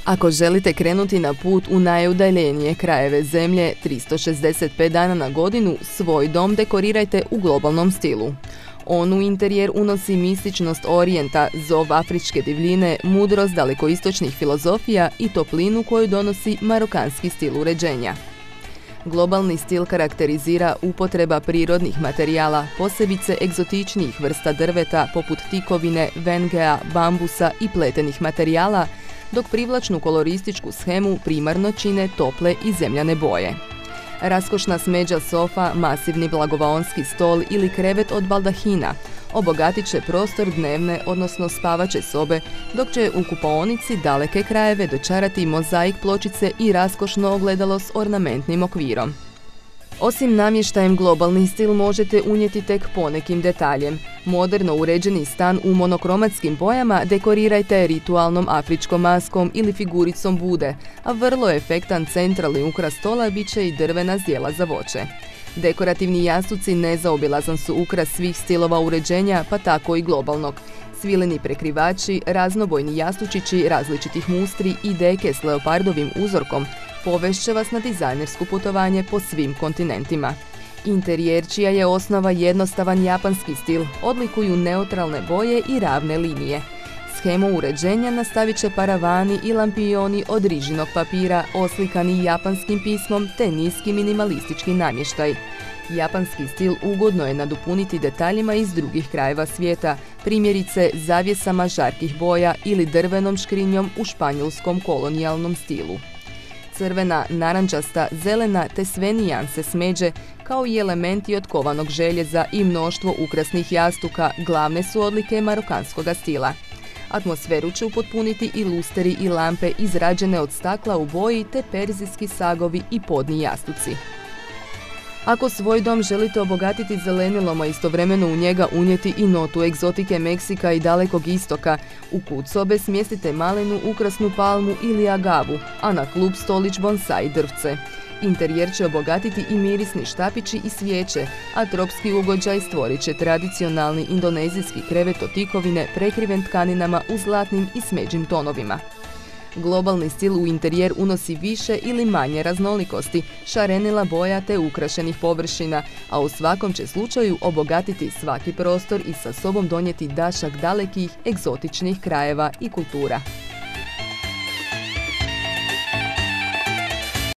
Ako želite krenuti na put u najudaljenije krajeve zemlje 365 dana na godinu, svoj dom dekorirajte u globalnom stilu. On u interijer unosi mističnost orijenta, zov afričke divljine, mudrost dalekoistočnih filozofija i toplinu koju donosi marokanski stil uređenja. Globalni stil karakterizira upotreba prirodnih materijala, posebice egzotičnijih vrsta drveta poput tikovine, vengea, bambusa i pletenih materijala, dok privlačnu kolorističku shemu primarno čine tople i zemljane boje. Raskošna smeđa sofa, masivni blagovaonski stol ili krevet od baldahina obogatit će prostor dnevne, odnosno spavaće sobe, dok će u kupaonici daleke krajeve dočarati mozaik pločice i raskošno ogledalo s ornamentnim okvirom. Osim namještajem globalni stil možete unijeti tek ponekim detaljem. Moderno uređeni stan u monokromatskim bojama dekorirajte ritualnom afričkom maskom ili figuricom Bude, a vrlo efektan centralni ukras stola bit će i drvena zdjela za voće. Dekorativni jastuci nezaobilazan su ukras svih stilova uređenja, pa tako i globalnog. Svileni prekrivači, raznobojni jastučići različitih mustri i deke s leopardovim uzorkom povešće vas na dizajnersko putovanje po svim kontinentima. Interijer, čija je osnova jednostavan japanski stil, odlikuju neutralne boje i ravne linije. Shemu uređenja nastavit će paravani i lampioni od rižinog papira oslikani japanskim pismom te niski minimalistički namještaj. Japanski stil ugodno je nadopuniti detaljima iz drugih krajeva svijeta, primjerice zavjesama žarkih boja ili drvenom škrinjom u španjolskom kolonijalnom stilu. Crvena, narančasta, zelena te sve nijanse smeđe, kao i elementi od kovanog željeza i mnoštvo ukrasnih jastuka glavne su odlike marokanskog stila. Atmosferu će upotpuniti i lusteri i lampe izrađene od stakla u boji te perzijski sagovi i podni jastuci. Ako svoj dom želite obogatiti zelenilom, a istovremeno u njega unijeti i notu egzotike Meksika i Dalekog istoka, u kut sobe smjestite malenu, ukrasnu palmu ili agavu, a na klub stolić bonsai drvce. Interijer će obogatiti i mirisni štapići i svijeće, a tropski ugođaj stvorit će tradicionalni indonezijski krevet od tikovine prekriven tkaninama u zlatnim i smeđim tonovima. Globalni stil u interijer unosi više ili manje raznolikosti, šarenila boja te ukrašenih površina, a u svakom će slučaju obogatiti svaki prostor i sa sobom donijeti dašak dalekih, egzotičnih krajeva i kultura.